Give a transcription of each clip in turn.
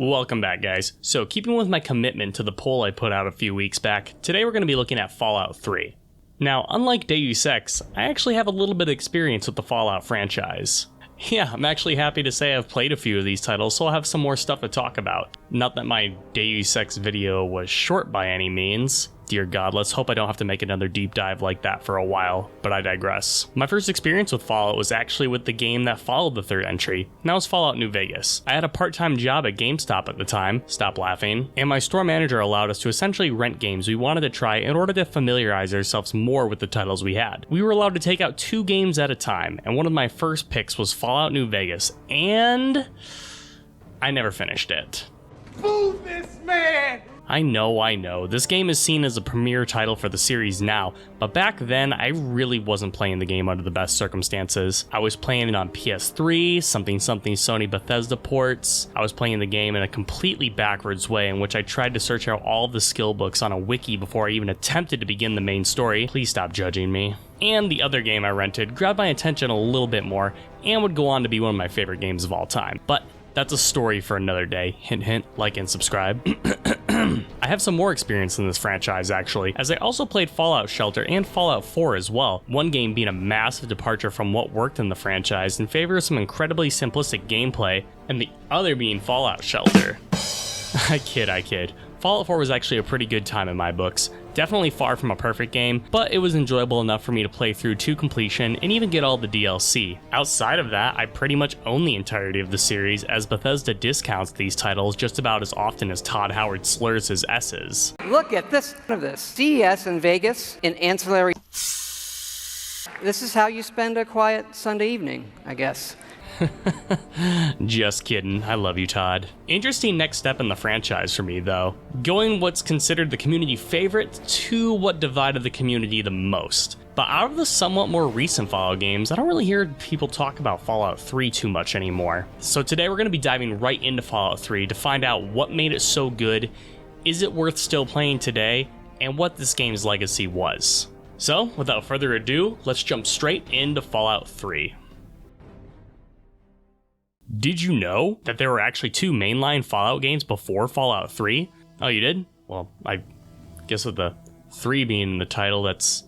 Welcome back, guys. So, keeping with my commitment to the poll I put out a few weeks back, today we're going to be looking at Fallout 3. Now, unlike Deus Ex, I actually have a little bit of experience with the Fallout franchise. Yeah, I'm actually happy to say I've played a few of these titles, so I'll have some more stuff to talk about. Not that my Deus Ex video was short by any means. Dear God, let's hope I don't have to make another deep dive like that for a while, but I digress. My first experience with Fallout was actually with the game that followed the third entry, and that was Fallout New Vegas. I had a part-time job at GameStop at the time, stop laughing, and my store manager allowed us to essentially rent games we wanted to try in order to familiarize ourselves more with the titles we had. We were allowed to take out 2 games at a time, and one of my first picks was Fallout New Vegas, and I never finished it. Move this man! I know, this game is seen as a premier title for the series now, but back then I really wasn't playing the game under the best circumstances. I was playing it on PS3, something Sony Bethesda ports. I was playing the game in a completely backwards way in which I tried to search out all of the skill books on a wiki before I even attempted to begin the main story. Please stop judging me. And the other game I rented grabbed my attention a little bit more and would go on to be one of my favorite games of all time. But that's a story for another day. Hint hint, like and subscribe. I have some more experience in this franchise actually, as I also played Fallout Shelter and Fallout 4 as well, one game being a massive departure from what worked in the franchise in favor of some incredibly simplistic gameplay, and the other being Fallout Shelter. I kid. Fallout 4 was actually a pretty good time in my books. Definitely far from a perfect game, but it was enjoyable enough for me to play through to completion and even get all the DLC. Outside of that, I pretty much own the entirety of the series, as Bethesda discounts these titles just about as often as Todd Howard slurs his S's. Look at this. CES in Vegas in ancillary. This is how you spend a quiet Sunday evening, I guess. Just kidding, I love you, Todd. Interesting next step in the franchise for me, though. Going what's considered the community favorite to what divided the community the most. But out of the somewhat more recent Fallout games, I don't really hear people talk about Fallout 3 too much anymore. So today we're going to be diving right into Fallout 3 to find out what made it so good, is it worth still playing today, and what this game's legacy was. So, without further ado, let's jump straight into Fallout 3. Did you know that there were actually 2 mainline Fallout games before Fallout 3? Oh, you did? Well, I guess with the 3 being the title, that's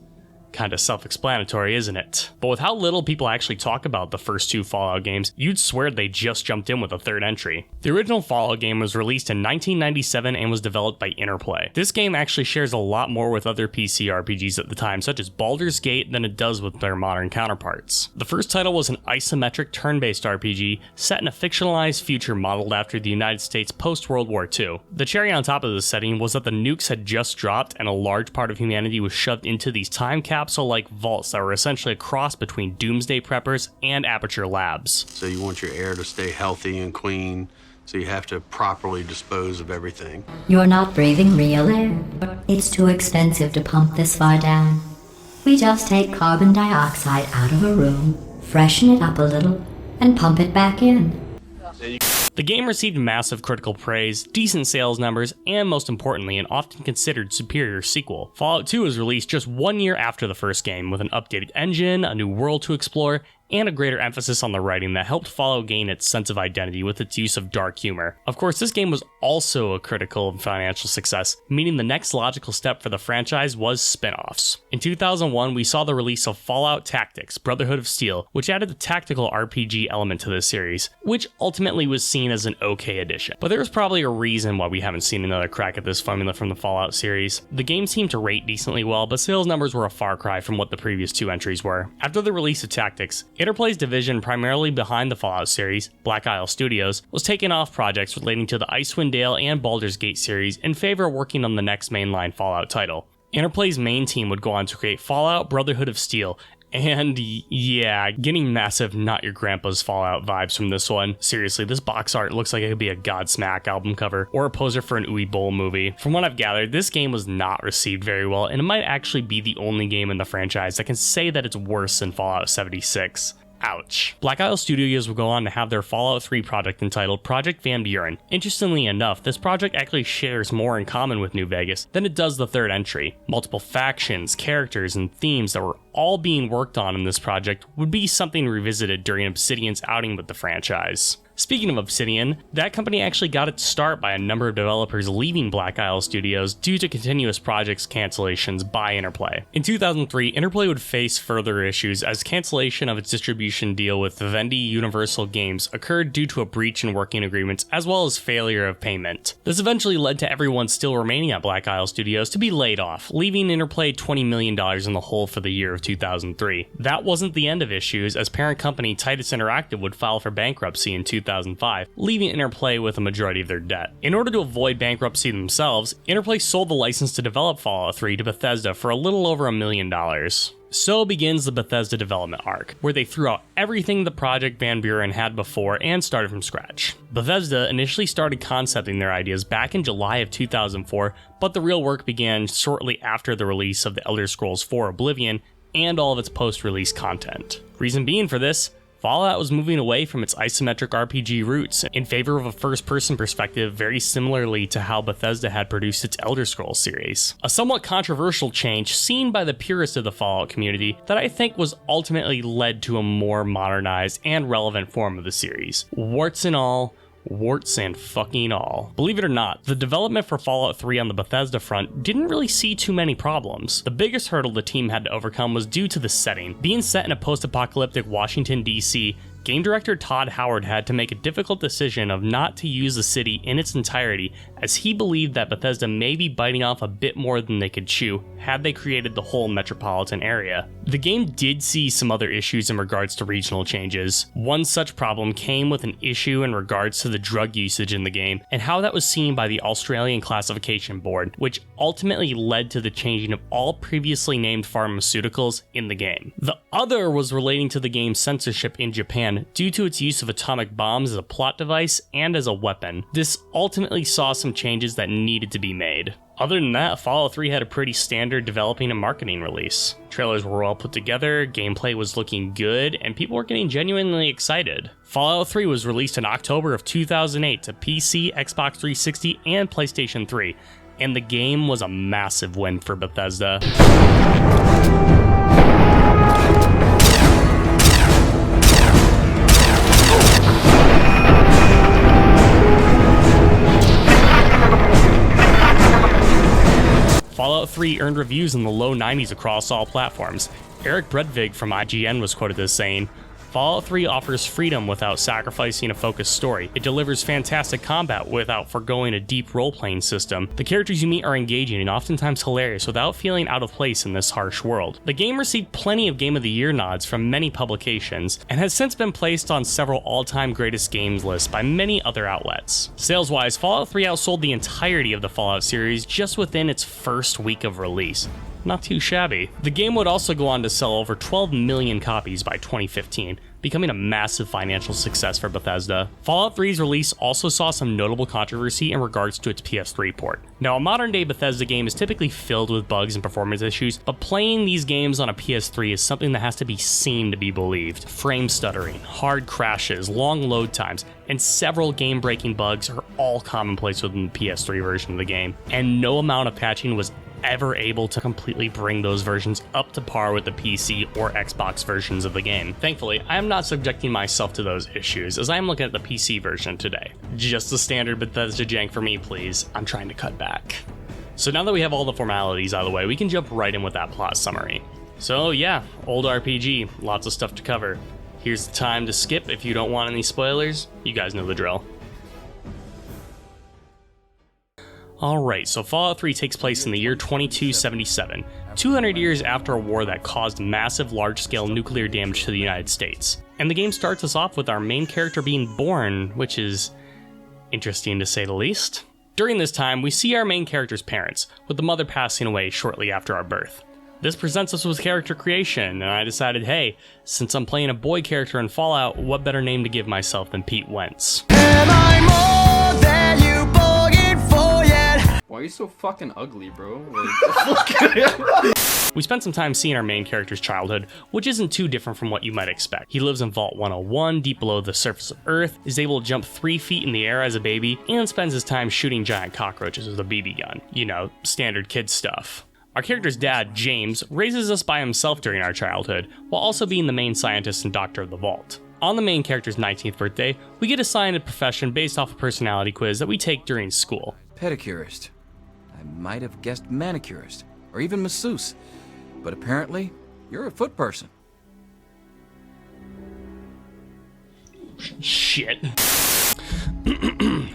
kind of self-explanatory, isn't it? But with how little people actually talk about the first 2 Fallout games, you'd swear they just jumped in with a third entry. The original Fallout game was released in 1997 and was developed by Interplay. This game actually shares a lot more with other PC RPGs at the time, such as Baldur's Gate, than it does with their modern counterparts. The first title was an isometric turn-based RPG set in a fictionalized future modeled after the United States post-World War II. The cherry on top of the setting was that the nukes had just dropped and a large part of humanity was shoved into these time capsule-like vaults that were essentially a cross between Doomsday Preppers and Aperture Labs. So you want your air to stay healthy and clean, so you have to properly dispose of everything. You're not breathing real air. It's too expensive to pump this far down. We just take carbon dioxide out of a room, freshen it up a little, and pump it back in. The game received massive critical praise, decent sales numbers, and most importantly, an often considered superior sequel. Fallout 2 was released just 1 year after the first game, with an updated engine, a new world to explore, and a greater emphasis on the writing that helped Fallout gain its sense of identity with its use of dark humor. Of course, this game was also a critical and financial success, meaning the next logical step for the franchise was spin-offs. In 2001, we saw the release of Fallout Tactics: Brotherhood of Steel, which added the tactical RPG element to this series, which ultimately was seen as an okay addition. But there's probably a reason why we haven't seen another crack at this formula from the Fallout series. The game seemed to rate decently well, but sales numbers were a far cry from what the previous 2 entries were. After the release of Tactics, Interplay's division primarily behind the Fallout series, Black Isle Studios, was taking off projects relating to the Icewind Dale and Baldur's Gate series in favor of working on the next mainline Fallout title. Interplay's main team would go on to create Fallout Brotherhood of Steel, and yeah, getting massive Not Your Grandpa's Fallout vibes from this one. Seriously, this box art looks like it could be a Godsmack album cover or a poster for an Uwe Boll movie. From what I've gathered, this game was not received very well, and it might actually be the only game in the franchise that can say that it's worse than Fallout 76. Ouch. Black Isle Studios will go on to have their Fallout 3 project entitled Project Van Buren. Interestingly enough, this project actually shares more in common with New Vegas than it does the third entry. Multiple factions, characters, and themes that were all being worked on in this project would be something revisited during Obsidian's outing with the franchise. Speaking of Obsidian, that company actually got its start by a number of developers leaving Black Isle Studios due to continuous projects cancellations by Interplay. In 2003, Interplay would face further issues as cancellation of its distribution deal with Vivendi Universal Games occurred due to a breach in working agreements as well as failure of payment. This eventually led to everyone still remaining at Black Isle Studios to be laid off, leaving Interplay $20 million in the hole for the year of 2003. That wasn't the end of issues, as parent company Titus Interactive would file for bankruptcy in 2005, leaving Interplay with a majority of their debt. In order to avoid bankruptcy themselves, Interplay sold the license to develop Fallout 3 to Bethesda for a little over $1 million. So begins the Bethesda development arc, where they threw out everything the Project Van Buren had before and started from scratch. Bethesda initially started concepting their ideas back in July of 2004, but the real work began shortly after the release of the Elder Scrolls IV Oblivion and all of its post-release content. Reason being for this, Fallout was moving away from its isometric RPG roots in favor of a first-person perspective very similarly to how Bethesda had produced its Elder Scrolls series. A somewhat controversial change seen by the purists of the Fallout community that I think was ultimately led to a more modernized and relevant form of the series. Warts and all, warts and fucking all. Believe it or not, the development for Fallout 3 on the Bethesda front didn't really see too many problems. The biggest hurdle the team had to overcome was due to the setting. Being set in a post-apocalyptic Washington, D.C., game director Todd Howard had to make a difficult decision of not to use the city in its entirety, as he believed that Bethesda may be biting off a bit more than they could chew had they created the whole metropolitan area. The game did see some other issues in regards to regional changes. One such problem came with an issue in regards to the drug usage in the game and how that was seen by the Australian Classification Board, which ultimately led to the changing of all previously named pharmaceuticals in the game. The other was relating to the game's censorship in Japan due to its use of atomic bombs as a plot device and as a weapon. This ultimately saw some changes that needed to be made. Other than that, Fallout 3 had a pretty standard developing and marketing release. Trailers were well put together, gameplay was looking good, and people were getting genuinely excited. Fallout 3 was released in October of 2008 to PC, Xbox 360, and PlayStation 3, and the game was a massive win for Bethesda. Fallout 3 earned reviews in the low 90s across all platforms. Eric Bredvig from IGN was quoted as saying, "Fallout 3 offers freedom without sacrificing a focused story. It delivers fantastic combat without forgoing a deep role-playing system. The characters you meet are engaging and oftentimes hilarious without feeling out of place in this harsh world." The game received plenty of Game of the Year nods from many publications, and has since been placed on several all-time greatest games lists by many other outlets. Sales-wise, Fallout 3 outsold the entirety of the Fallout series just within its first week of release. Not too shabby. The game would also go on to sell over 12 million copies by 2015, becoming a massive financial success for Bethesda. Fallout 3's release also saw some notable controversy in regards to its PS3 port. Now, a modern-day Bethesda game is typically filled with bugs and performance issues, but playing these games on a PS3 is something that has to be seen to be believed. Frame stuttering, hard crashes, long load times, and several game-breaking bugs are all commonplace within the PS3 version of the game, and no amount of patching was ever able to completely bring those versions up to par with the PC or Xbox versions of the game. Thankfully, I am not subjecting myself to those issues, as I am looking at the PC version today. Just the standard Bethesda jank for me, please. I'm trying to cut back. So now that we have all the formalities out of the way, we can jump right in with that plot summary. So yeah, old RPG, lots of stuff to cover. Here's the time to skip if you don't want any spoilers. You guys know the drill. Alright, so Fallout 3 takes place in the year 2277, 200 years after a war that caused massive large-scale nuclear damage to the United States. And the game starts us off with our main character being born, which is interesting to say the least. During this time, we see our main character's parents, with the mother passing away shortly after our birth. This presents us with character creation, and I decided, hey, since I'm playing a boy character in Fallout, what better name to give myself than Pete Wentz? Am I more than you bargained for yet? Why are you so fucking ugly, bro? We spent some time seeing our main character's childhood, which isn't too different from what you might expect. He lives in Vault 101, deep below the surface of Earth, is able to jump 3 feet in the air as a baby, and spends his time shooting giant cockroaches with a BB gun. You know, standard kid stuff. Our character's dad, James, raises us by himself during our childhood, while also being the main scientist and doctor of the Vault. On the main character's 19th birthday, we get assigned a profession based off a personality quiz that we take during school. Pedicurist. I might have guessed manicurist, or even masseuse, but apparently, you're a foot person. Shit.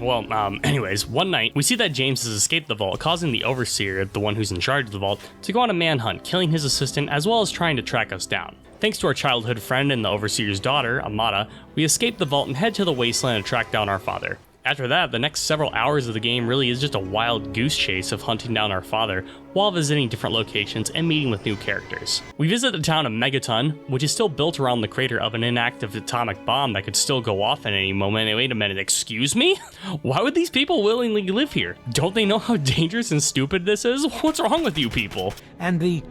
Well, anyways, one night, we see that James has escaped the vault, causing the overseer, the one who's in charge of the vault, to go on a manhunt, killing his assistant as well as trying to track us down. Thanks to our childhood friend and the overseer's daughter, Amata, we escape the vault and head to the wasteland to track down our father. After that, the next several hours of the game really is just a wild goose chase of hunting down our father while visiting different locations and meeting with new characters. We visit the town of Megaton, which is still built around the crater of an inactive atomic bomb that could still go off at any moment. Wait a minute, excuse me? Why would these people willingly live here? Don't they know how dangerous and stupid this is? What's wrong with you people? And the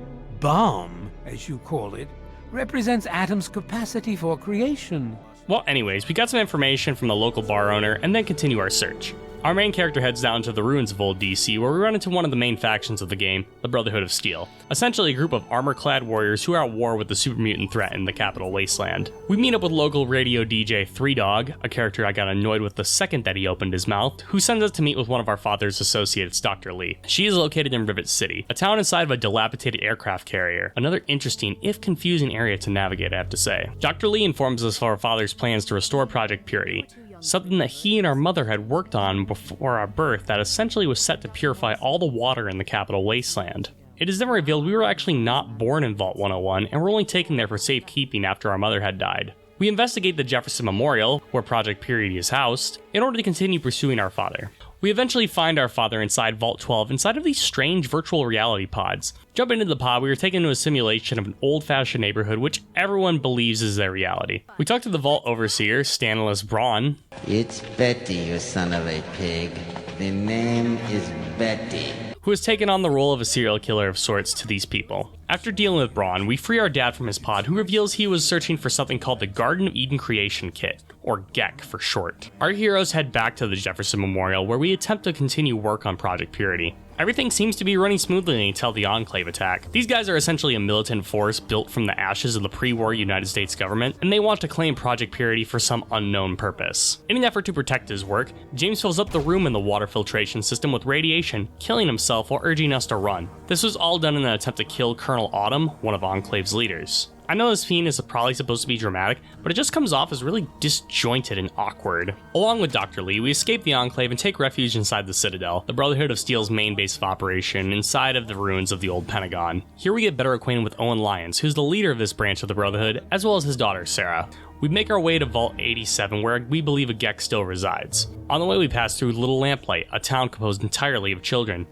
bomb, as you call it, represents Atom's capacity for creation. Well, anyways, we got some information from the local bar owner and then continue our search. Our main character heads down to the ruins of Old DC, where we run into one of the main factions of the game, the Brotherhood of Steel, essentially a group of armor-clad warriors who are at war with the super mutant threat in the capital wasteland. We meet up with local radio DJ Three Dog, a character I got annoyed with the second that he opened his mouth, who sends us to meet with one of our father's associates, Dr. Lee. She is located in Rivet City, a town inside of a dilapidated aircraft carrier. Another interesting, if confusing area to navigate, I have to say. Dr. Lee informs us of our father's plans to restore Project Purity, something that he and our mother had worked on before our birth that essentially was set to purify all the water in the capital wasteland. It is then revealed we were actually not born in Vault 101 and were only taken there for safekeeping after our mother had died. We investigate the Jefferson Memorial, where Project Purity is housed, in order to continue pursuing our father. We eventually find our father inside Vault 12 inside of these strange virtual reality pods. Jumping into the pod, we were taken to a simulation of an old-fashioned neighborhood which everyone believes is their reality. We talked to the Vault Overseer, Stanless Braun. It's Betty, you son of a pig. The name is Betty. Who has taken on the role of a serial killer of sorts to these people. After dealing with Braun, we free our dad from his pod, who reveals he was searching for something called the Garden of Eden Creation Kit, or GEC for short. Our heroes head back to the Jefferson Memorial, where we attempt to continue work on Project Purity. Everything seems to be running smoothly until the Enclave attack. These guys are essentially a militant force built from the ashes of the pre-war United States government, and they want to claim Project Purity for some unknown purpose. In an effort to protect his work, James fills up the room in the water filtration system with radiation, killing himself while urging us to run. This was all done in an attempt to kill Colonel Autumn, one of Enclave's leaders. I know this scene is probably supposed to be dramatic, but it just comes off as really disjointed and awkward. Along with Dr. Lee, we escape the Enclave and take refuge inside the Citadel, the Brotherhood of Steel's main base of operation, inside of the ruins of the old Pentagon. Here we get better acquainted with Owen Lyons, who's the leader of this branch of the Brotherhood, as well as his daughter, Sarah. We make our way to Vault 87, where we believe a GEC still resides. On the way, we pass through Little Lamplight, a town composed entirely of children.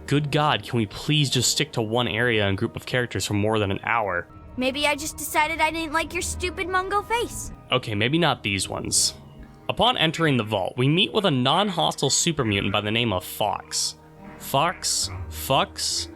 Good God, can we please just stick to one area and group of characters for more than an hour? Maybe I just decided I didn't like your stupid Mungo face. Okay, maybe not these ones. Upon entering the vault, we meet with a non-hostile super mutant by the name of Fox. Fox? Fox?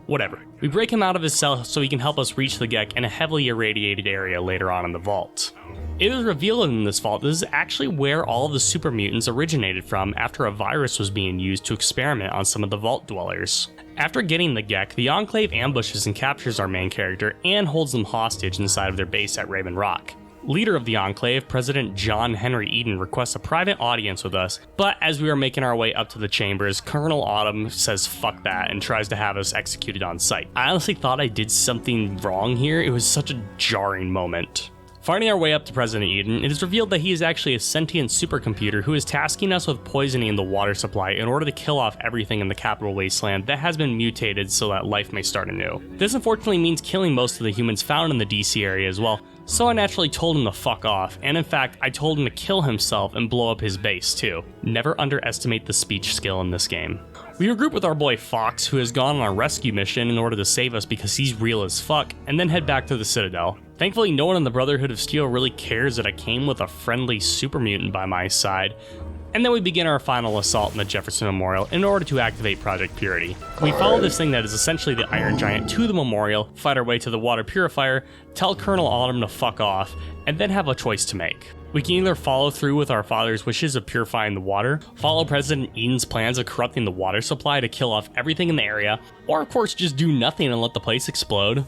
Whatever. We break him out of his cell so he can help us reach the GEC in a heavily irradiated area later on in the vault. It is revealed in this vault this is actually where all of the super mutants originated from after a virus was being used to experiment on some of the vault dwellers. After getting the GEC, the Enclave ambushes and captures our main character and holds them hostage inside of their base at Raven Rock. Leader of the Enclave, President John Henry Eden, requests a private audience with us, but as we are making our way up to the chambers, Colonel Autumn says fuck that and tries to have us executed on sight. I honestly thought I did something wrong here. It was such a jarring moment. Finding our way up to President Eden, it is revealed that he is actually a sentient supercomputer who is tasking us with poisoning the water supply in order to kill off everything in the capital wasteland that has been mutated so that life may start anew. This unfortunately means killing most of the humans found in the DC area as well, so I naturally told him to fuck off, and in fact, I told him to kill himself and blow up his base too. Never underestimate the speech skill in this game. We regroup with our boy Fox, who has gone on a rescue mission in order to save us because he's real as fuck, and then head back to the Citadel. Thankfully, no one in the Brotherhood of Steel really cares that I came with a friendly super mutant by my side, and then we begin our final assault in the Jefferson Memorial in order to activate Project Purity. We follow this thing that is essentially the Iron Giant to the memorial, fight our way to the water purifier, tell Colonel Autumn to fuck off, and then have a choice to make. We can either follow through with our father's wishes of purifying the water, follow President Eden's plans of corrupting the water supply to kill off everything in the area, or of course just do nothing and let the place explode.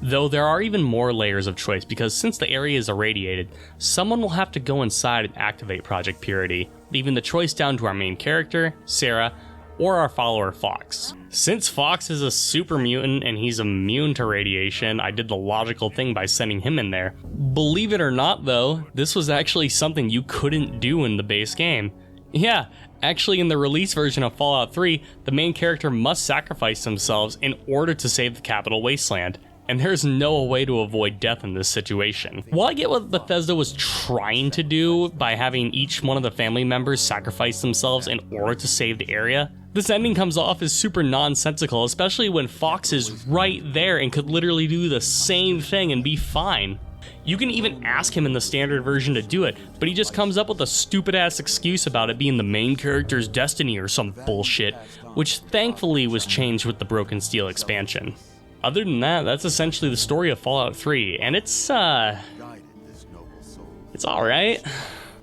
Though there are even more layers of choice because since the area is irradiated, someone will have to go inside and activate Project Purity, leaving the choice down to our main character, Sarah, or our follower Fox. Since Fox is a super mutant and he's immune to radiation, I did the logical thing by sending him in there. Believe it or not though, this was actually something you couldn't do in the base game. Yeah, actually in the release version of Fallout 3, the main character must sacrifice themselves in order to save the capital wasteland. And there's no way to avoid death in this situation. While I get what Bethesda was trying to do by having each one of the family members sacrifice themselves in order to save the area, this ending comes off as super nonsensical, especially when Fox is right there and could literally do the same thing and be fine. You can even ask him in the standard version to do it, but he just comes up with a stupid ass excuse about it being the main character's destiny or some bullshit, which thankfully was changed with the Broken Steel expansion. Other than that, that's essentially the story of Fallout 3, and it's alright.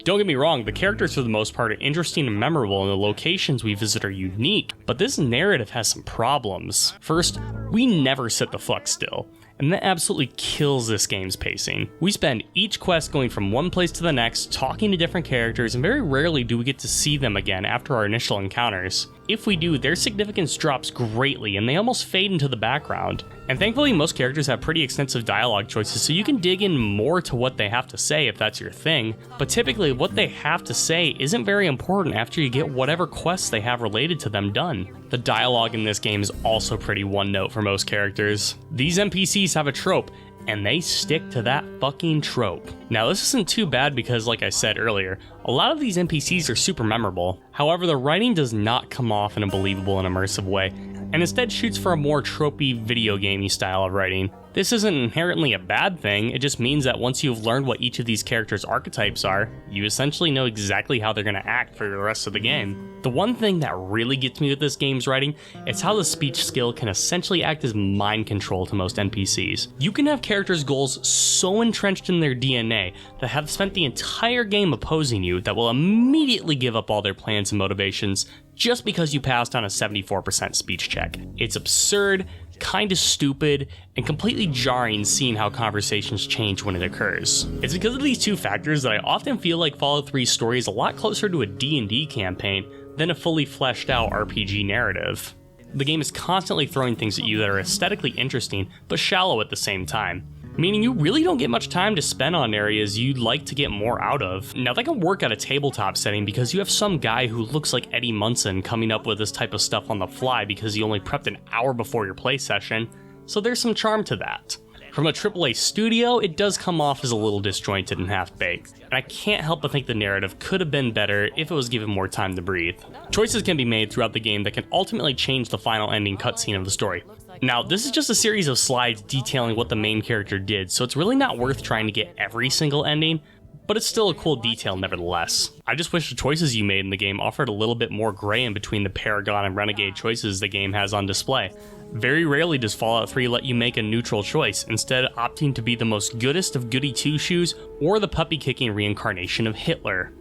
Don't get me wrong, the characters for the most part are interesting and memorable, and the locations we visit are unique, but this narrative has some problems. First, we never sit the fuck still, and that absolutely kills this game's pacing. We spend each quest going from one place to the next, talking to different characters, and very rarely do we get to see them again after our initial encounters. If we do, their significance drops greatly and they almost fade into the background. And thankfully most characters have pretty extensive dialogue choices, so you can dig in more to what they have to say if that's your thing, but typically what they have to say isn't very important after you get whatever quests they have related to them done. The dialogue in this game is also pretty one note for most characters. These NPCs have a trope, and they stick to that fucking trope. Now this isn't too bad because, like I said earlier, a lot of these NPCs are super memorable. However, the writing does not come off in a believable and immersive way, and instead shoots for a more tropey video gamey style of writing. This isn't inherently a bad thing, it just means that once you've learned what each of these characters' archetypes are, you essentially know exactly how they're gonna act for the rest of the game. The one thing that really gets me with this game's writing is how the speech skill can essentially act as mind control to most NPCs. You can have characters' goals so entrenched in their DNA that have spent the entire game opposing you that will immediately give up all their plans and motivations just because you passed on a 74% speech check. It's absurd, kinda stupid, and completely jarring seeing how conversations change when it occurs. It's because of these two factors that I often feel like Fallout 3's story is a lot closer to a D&D campaign than a fully fleshed out RPG narrative. The game is constantly throwing things at you that are aesthetically interesting, but shallow at the same time, meaning you really don't get much time to spend on areas you'd like to get more out of. Now that can work at a tabletop setting because you have some guy who looks like Eddie Munson coming up with this type of stuff on the fly because he only prepped an hour before your play session, so there's some charm to that. From a AAA studio, it does come off as a little disjointed and half-baked, and I can't help but think the narrative could have been better if it was given more time to breathe. Choices can be made throughout the game that can ultimately change the final ending cutscene of the story. Now, this is just a series of slides detailing what the main character did, so it's really not worth trying to get every single ending, but it's still a cool detail nevertheless. I just wish the choices you made in the game offered a little bit more gray in between the Paragon and Renegade choices the game has on display. Very rarely does Fallout 3 let you make a neutral choice, instead opting to be the most goodest of goody two-shoes or the puppy-kicking reincarnation of Hitler.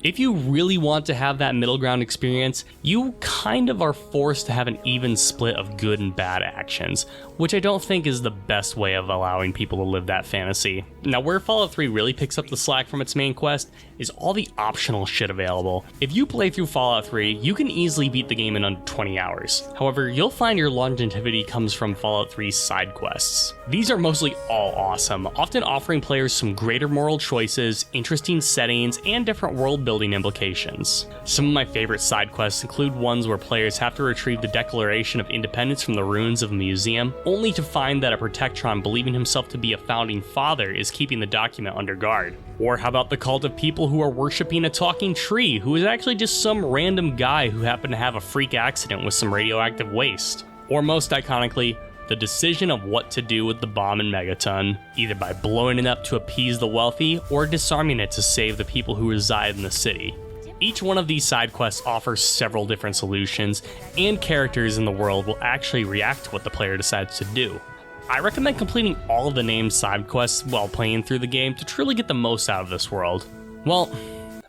If you really want to have that middle ground experience, you kind of are forced to have an even split of good and bad actions, which I don't think is the best way of allowing people to live that fantasy. Now, where Fallout 3 really picks up the slack from its main quest is all the optional shit available. If you play through Fallout 3, you can easily beat the game in under 20 hours. However, you'll find your longevity comes from Fallout 3's side quests. These are mostly all awesome, often offering players some greater moral choices, interesting settings, and different world building implications. Some of my favorite side quests include ones where players have to retrieve the Declaration of Independence from the ruins of a museum, only to find that a Protectron believing himself to be a founding father is keeping the document under guard. Or how about the cult of people who are worshipping a talking tree, who is actually just some random guy who happened to have a freak accident with some radioactive waste? Or most iconically, the decision of what to do with the bomb in Megaton, either by blowing it up to appease the wealthy or disarming it to save the people who reside in the city. Each one of these side quests offers several different solutions, and characters in the world will actually react to what the player decides to do. I recommend completing all of the named side quests while playing through the game to truly get the most out of this world. Well,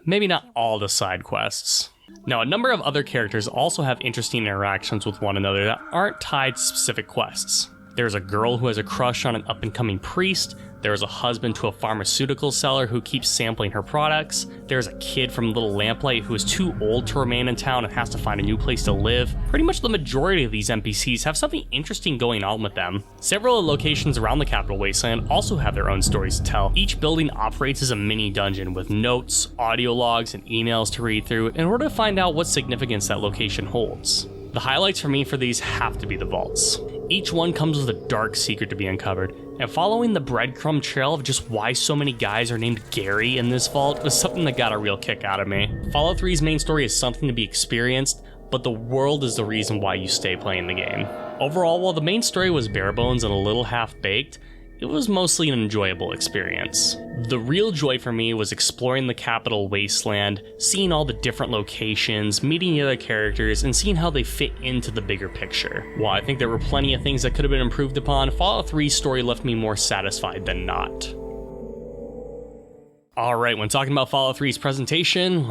maybe not all the side quests. Now, a number of other characters also have interesting interactions with one another that aren't tied to specific quests. There's a girl who has a crush on an up-and-coming priest. There's a husband to a pharmaceutical seller who keeps sampling her products. There's a kid from Little Lamplight who is too old to remain in town and has to find a new place to live. Pretty much the majority of these NPCs have something interesting going on with them. Several locations around the Capital Wasteland also have their own stories to tell. Each building operates as a mini dungeon with notes, audio logs, and emails to read through in order to find out what significance that location holds. The highlights for me for these have to be the vaults. Each one comes with a dark secret to be uncovered, and following the breadcrumb trail of just why so many guys are named Gary in this vault was something that got a real kick out of me. Fallout 3's main story is something to be experienced, but the world is the reason why you stay playing the game. Overall, while the main story was bare bones and a little half-baked, it was mostly an enjoyable experience. The real joy for me was exploring the Capital Wasteland, seeing all the different locations, meeting the other characters, and seeing how they fit into the bigger picture. While I think there were plenty of things that could have been improved upon, Fallout 3's story left me more satisfied than not. Alright, when talking about Fallout 3's presentation,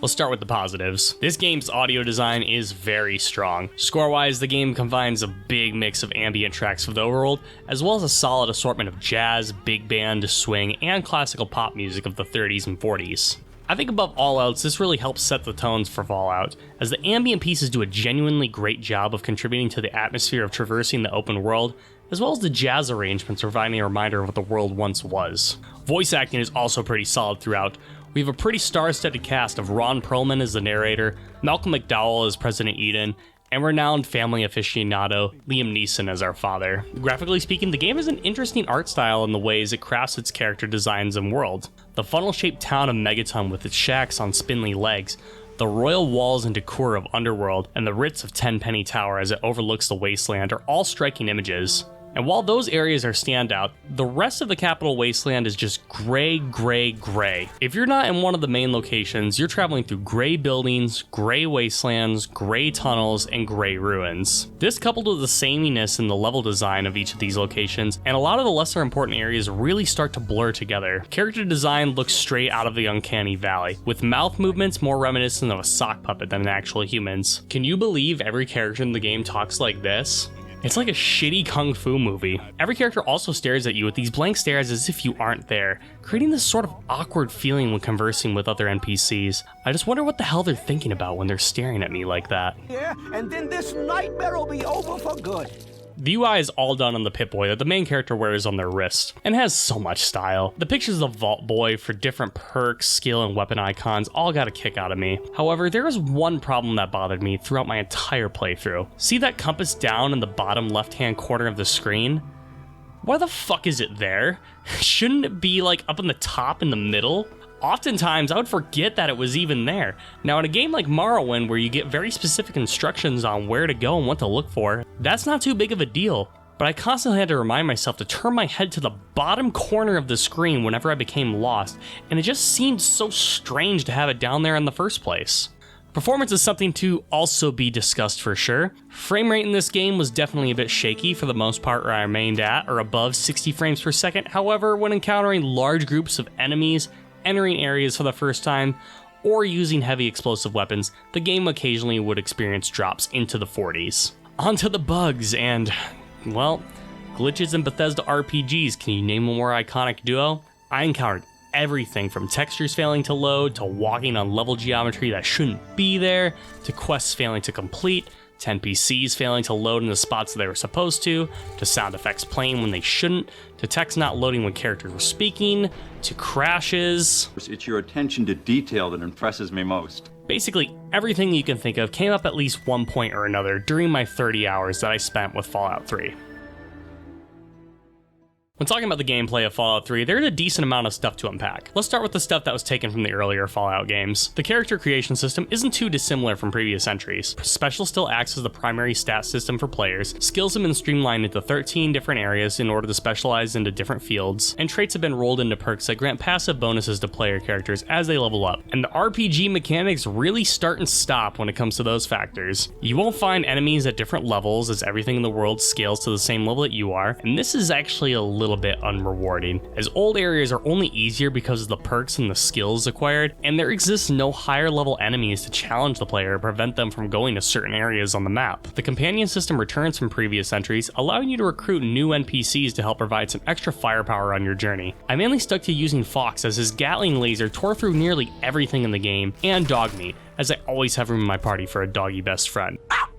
let's start with the positives. This game's audio design is very strong. Score-wise, the game combines a big mix of ambient tracks for the overworld, as well as a solid assortment of jazz, big band, swing, and classical pop music of the 30s and 40s. I think above all else, this really helps set the tones for Fallout, as the ambient pieces do a genuinely great job of contributing to the atmosphere of traversing the open world, as well as the jazz arrangements providing a reminder of what the world once was. Voice acting is also pretty solid throughout. We have a pretty star-studded cast of Ron Perlman as the narrator, Malcolm McDowell as President Eden, and renowned family aficionado Liam Neeson as our father. Graphically speaking, the game has an interesting art style in the ways it crafts its character designs and world. The funnel-shaped town of Megaton with its shacks on spindly legs, the royal walls and decor of Underworld, and the Ritz of Tenpenny Tower as it overlooks the wasteland are all striking images. And while those areas are standout, the rest of the Capital Wasteland is just gray, gray, gray. If you're not in one of the main locations, you're traveling through gray buildings, gray wastelands, gray tunnels, and gray ruins. This coupled with the sameness in the level design of each of these locations, and a lot of the lesser important areas really start to blur together. Character design looks straight out of the Uncanny Valley, with mouth movements more reminiscent of a sock puppet than actual humans. Can you believe every character in the game talks like this? It's like a shitty kung fu movie. Every character also stares at you with these blank stares as if you aren't there, creating this sort of awkward feeling when conversing with other NPCs. I just wonder what the hell they're thinking about when they're staring at me like that. Yeah, and then this nightmare will be over for good. The UI is all done on the Pip-Boy that the main character wears on their wrist, and has so much style. The pictures of Vault Boy for different perks, skill, and weapon icons all got a kick out of me. However, there is one problem that bothered me throughout my entire playthrough. See that compass down in the bottom left-hand corner of the screen? Why the fuck is it there? Shouldn't it be like up in the top in the middle? Oftentimes, I would forget that it was even there. Now, in a game like Morrowind, where you get very specific instructions on where to go and what to look for, that's not too big of a deal. But I constantly had to remind myself to turn my head to the bottom corner of the screen whenever I became lost, and it just seemed so strange to have it down there in the first place. Performance is something to also be discussed for sure. Frame rate in this game was definitely a bit shaky for the most part, where I remained at or above 60 frames per second. However, when encountering large groups of enemies, entering areas for the first time, or using heavy explosive weapons, the game occasionally would experience drops into the 40s. Onto the bugs and, well, glitches in Bethesda RPGs. Can you name a more iconic duo? I encountered everything from textures failing to load, to walking on level geometry that shouldn't be there, to quests failing to complete, to NPCs failing to load in the spots they were supposed to sound effects playing when they shouldn't, to text not loading when characters were speaking, to crashes. It's your attention to detail that impresses me most. Basically, everything you can think of came up at least one point or another during my 30 hours that I spent with Fallout 3. When talking about the gameplay of Fallout 3, there's a decent amount of stuff to unpack. Let's start with the stuff that was taken from the earlier Fallout games. The character creation system isn't too dissimilar from previous entries. Special still acts as the primary stat system for players, skills have been streamlined into 13 different areas in order to specialize into different fields, and traits have been rolled into perks that grant passive bonuses to player characters as they level up. And the RPG mechanics really start and stop when it comes to those factors. You won't find enemies at different levels, as everything in the world scales to the same level that you are, and this is actually a little little bit unrewarding, as old areas are only easier because of the perks and the skills acquired, and there exists no higher level enemies to challenge the player or prevent them from going to certain areas on the map. The companion system returns from previous entries, allowing you to recruit new NPCs to help provide some extra firepower on your journey. I mainly stuck to using Fox, as his Gatling laser tore through nearly everything in the game, and Dogmeat, as I always have him in my party for a doggy best friend.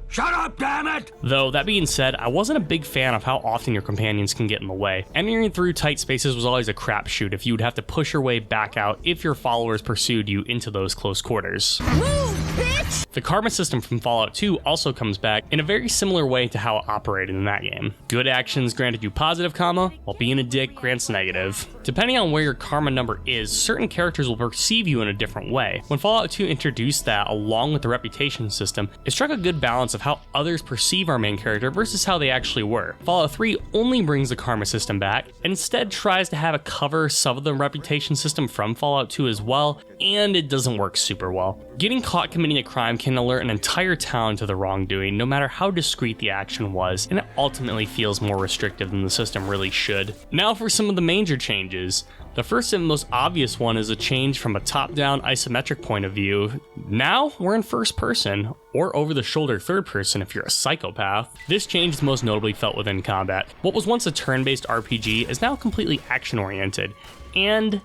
Shut up, damn it! Though, that being said, I wasn't a big fan of how often your companions can get in the way. Entering through tight spaces was always a crapshoot if you would have to push your way back out if your followers pursued you into those close quarters. Move, bitch! The karma system from Fallout 2 also comes back in a very similar way to how it operated in that game. Good actions granted you positive karma, while being a dick grants negative. Depending on where your karma number is, certain characters will perceive you in a different way. When Fallout 2 introduced that along with the reputation system, it struck a good balance of how others perceive our main character versus how they actually were. Fallout 3 only brings the karma system back, and instead tries to have it cover some of the reputation system from Fallout 2 as well, and it doesn't work super well. Getting caught committing a crime can alert an entire town to the wrongdoing, no matter how discreet the action was, and it ultimately feels more restrictive than the system really should. Now for some of the major changes. The first and most obvious one is a change from a top-down isometric point of view. Now we're in first person, or over-the-shoulder third person if you're a psychopath. This change is most notably felt within combat. What was once a turn-based RPG is now completely action-oriented, and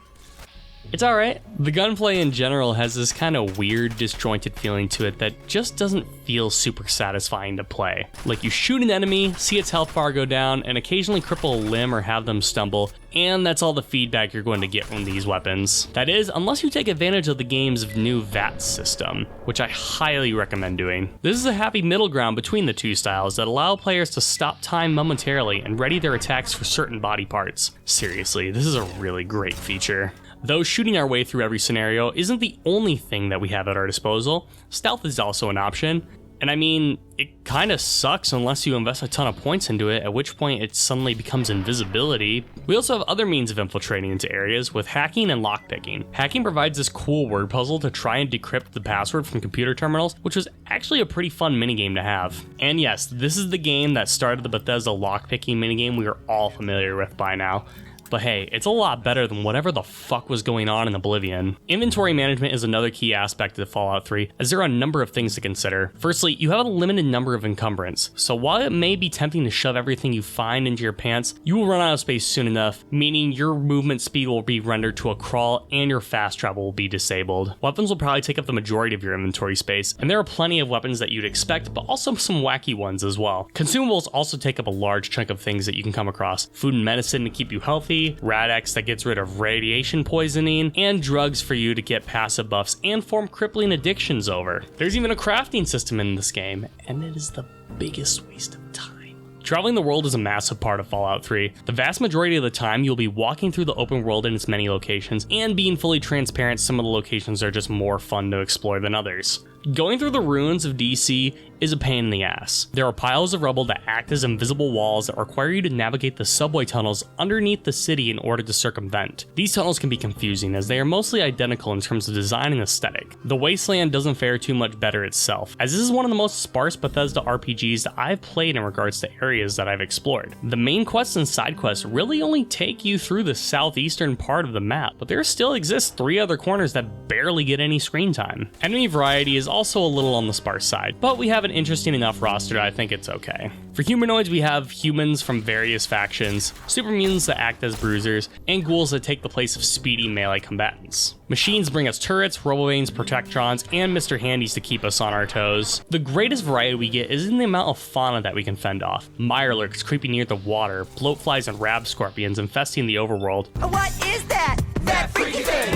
it's alright. The gunplay in general has this kind of weird, disjointed feeling to it that just doesn't feel super satisfying to play. Like, you shoot an enemy, see its health bar go down, and occasionally cripple a limb or have them stumble, and that's all the feedback you're going to get from these weapons. That is, unless you take advantage of the game's new VAT system, which I highly recommend doing. This is a happy middle ground between the two styles that allow players to stop time momentarily and ready their attacks for certain body parts. Seriously, this is a really great feature. Though shooting our way through every scenario isn't the only thing that we have at our disposal, stealth is also an option. And I mean, it kinda sucks unless you invest a ton of points into it, at which point it suddenly becomes invisibility. We also have other means of infiltrating into areas with hacking and lockpicking. Hacking provides this cool word puzzle to try and decrypt the password from computer terminals, which was actually a pretty fun minigame to have. And yes, this is the game that started the Bethesda lockpicking minigame we are all familiar with by now. But hey, it's a lot better than whatever the fuck was going on in Oblivion. Inventory management is another key aspect of Fallout 3, as there are a number of things to consider. Firstly, you have a limited number of encumbrance, so while it may be tempting to shove everything you find into your pants, you will run out of space soon enough, meaning your movement speed will be rendered to a crawl and your fast travel will be disabled. Weapons will probably take up the majority of your inventory space, and there are plenty of weapons that you'd expect, but also some wacky ones as well. Consumables also take up a large chunk of things that you can come across. Food and medicine to keep you healthy, Rad-X that gets rid of radiation poisoning, and drugs for you to get passive buffs and form crippling addictions over. There's even a crafting system in this game, and it is the biggest waste of time. Traveling the world is a massive part of Fallout 3. The vast majority of the time you'll be walking through the open world in its many locations, and being fully transparent, some of the locations are just more fun to explore than others. Going through the ruins of DC is a pain in the ass. There are piles of rubble that act as invisible walls that require you to navigate the subway tunnels underneath the city in order to circumvent. These tunnels can be confusing as they are mostly identical in terms of design and aesthetic. The Wasteland doesn't fare too much better itself, as this is one of the most sparse Bethesda RPGs that I've played in regards to areas that I've explored. The main quests and side quests really only take you through the southeastern part of the map, but there still exist 3 other corners that barely get any screen time. Enemy variety is also a little on the sparse side, but we have an interesting enough roster that I think it's okay. For humanoids, we have humans from various factions, super mutants that act as bruisers, and ghouls that take the place of speedy melee combatants. Machines bring us turrets, robovanes, protectrons, and Mr. Handies to keep us on our toes. The greatest variety we get is in the amount of fauna that we can fend off. Mirelurks creeping near the water, bloatflies and rab scorpions infesting the overworld. What is that? That freaky thing!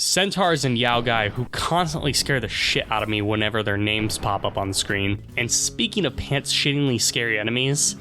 Centaurs and Yaogai who constantly scare the shit out of me whenever their names pop up on the screen. And speaking of pants-shittingly scary enemies,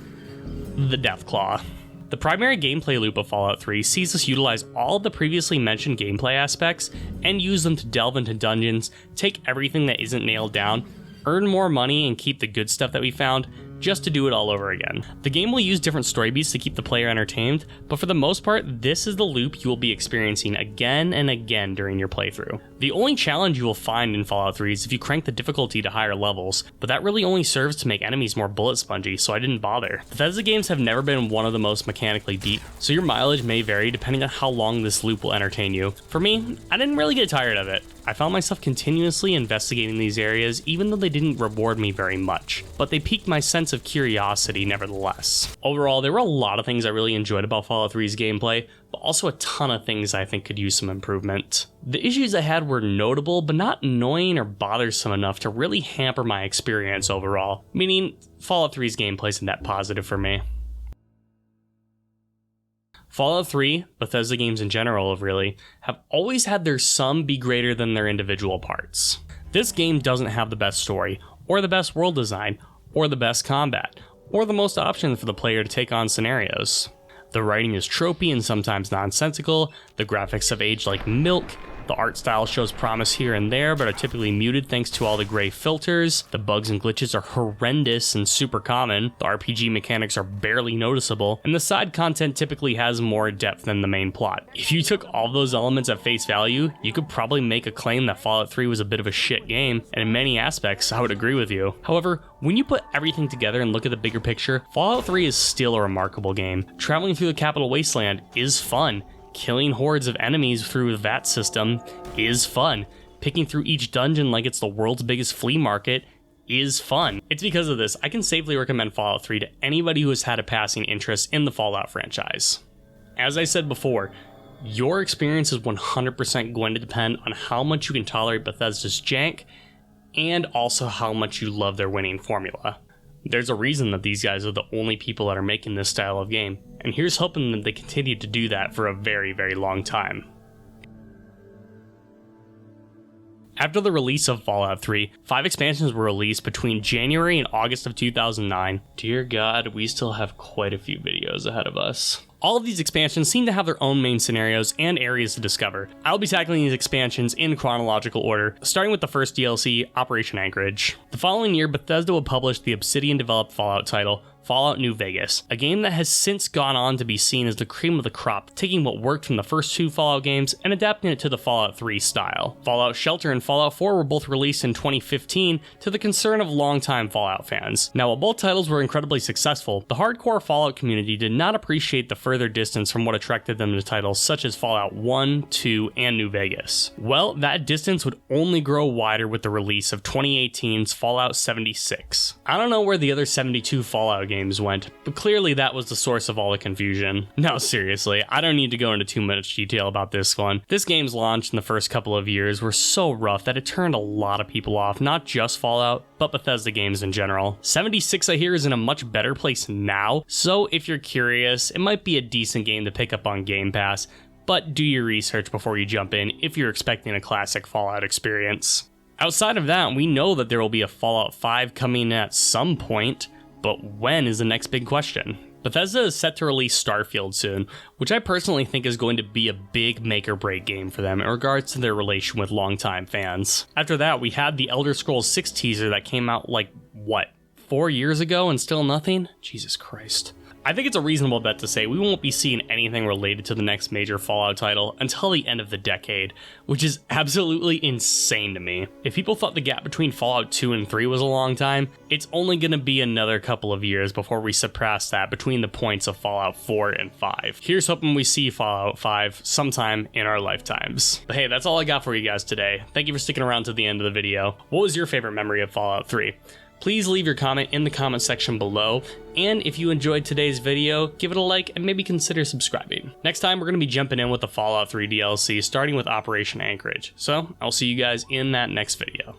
the Deathclaw. The primary gameplay loop of Fallout 3 sees us utilize all of the previously mentioned gameplay aspects and use them to delve into dungeons, take everything that isn't nailed down, earn more money and keep the good stuff that we found, just to do it all over again. The game will use different story beats to keep the player entertained, but for the most part, this is the loop you will be experiencing again and again during your playthrough. The only challenge you will find in Fallout 3 is if you crank the difficulty to higher levels, but that really only serves to make enemies more bullet spongy, so I didn't bother. Bethesda games have never been one of the most mechanically deep, so your mileage may vary depending on how long this loop will entertain you. For me, I didn't really get tired of it. I found myself continuously investigating these areas even though they didn't reward me very much, but they piqued my sense of curiosity nevertheless. Overall, there were a lot of things I really enjoyed about Fallout 3's gameplay, but also a ton of things I think could use some improvement. The issues I had were notable, but not annoying or bothersome enough to really hamper my experience overall, meaning Fallout 3's gameplay isn't that positive for me. Fallout 3, Bethesda games in general really, have always had their sum be greater than their individual parts. This game doesn't have the best story, or the best world design, or the best combat, or the most options for the player to take on scenarios. The writing is tropey and sometimes nonsensical, the graphics have aged like milk, the art style shows promise here and there, but are typically muted thanks to all the gray filters. The bugs and glitches are horrendous and super common. The RPG mechanics are barely noticeable, and the side content typically has more depth than the main plot. If you took all those elements at face value, you could probably make a claim that Fallout 3 was a bit of a shit game, and in many aspects, I would agree with you. However, when you put everything together and look at the bigger picture, Fallout 3 is still a remarkable game. Traveling through the Capital Wasteland is fun. Killing hordes of enemies through the VAT system is fun. Picking through each dungeon like it's the world's biggest flea market is fun. It's because of this I can safely recommend Fallout 3 to anybody who has had a passing interest in the Fallout franchise. As I said before, your experience is 100% going to depend on how much you can tolerate Bethesda's jank and also how much you love their winning formula. There's a reason that these guys are the only people that are making this style of game, and here's hoping that they continue to do that for a very, very long time. After the release of Fallout 3, 5 expansions were released between January and August of 2009. Dear God, we still have quite a few videos ahead of us. All of these expansions seem to have their own main scenarios and areas to discover. I'll be tackling these expansions in chronological order, starting with the first DLC, Operation Anchorage. The following year, Bethesda would publish the Obsidian-developed Fallout title, Fallout New Vegas, a game that has since gone on to be seen as the cream of the crop, taking what worked from the first 2 Fallout games and adapting it to the Fallout 3 style. Fallout Shelter and Fallout 4 were both released in 2015 to the concern of longtime Fallout fans. Now, while both titles were incredibly successful, the hardcore Fallout community did not appreciate the further distance from what attracted them to titles such as Fallout 1, 2, and New Vegas. Well, that distance would only grow wider with the release of 2018's Fallout 76. I don't know where the other 72 Fallout games went, but clearly that was the source of all the confusion. No, seriously, I don't need to go into too much detail about this one. This game's launch in the first couple of years were so rough that it turned a lot of people off, not just Fallout, but Bethesda games in general. 76, I hear, is in a much better place now, so if you're curious, it might be a decent game to pick up on Game Pass, but do your research before you jump in if you're expecting a classic Fallout experience. Outside of that, we know that there will be a Fallout 5 coming at some point, but when is the next big question? Bethesda is set to release Starfield soon, which I personally think is going to be a big make or break game for them in regards to their relation with longtime fans. After that, we had the Elder Scrolls 6 teaser that came out 4 years ago and still nothing? Jesus Christ. I think it's a reasonable bet to say we won't be seeing anything related to the next major Fallout title until the end of the decade, which is absolutely insane to me. If people thought the gap between Fallout 2 and 3 was a long time, it's only going to be another couple of years before we surpass that between the points of Fallout 4 and 5. Here's hoping we see Fallout 5 sometime in our lifetimes. But hey, that's all I got for you guys today. Thank you for sticking around to the end of the video. What was your favorite memory of Fallout 3? Please leave your comment in the comment section below, and if you enjoyed today's video, give it a like and maybe consider subscribing. Next time, we're going to be jumping in with the Fallout 3 DLC, starting with Operation Anchorage. So, I'll see you guys in that next video.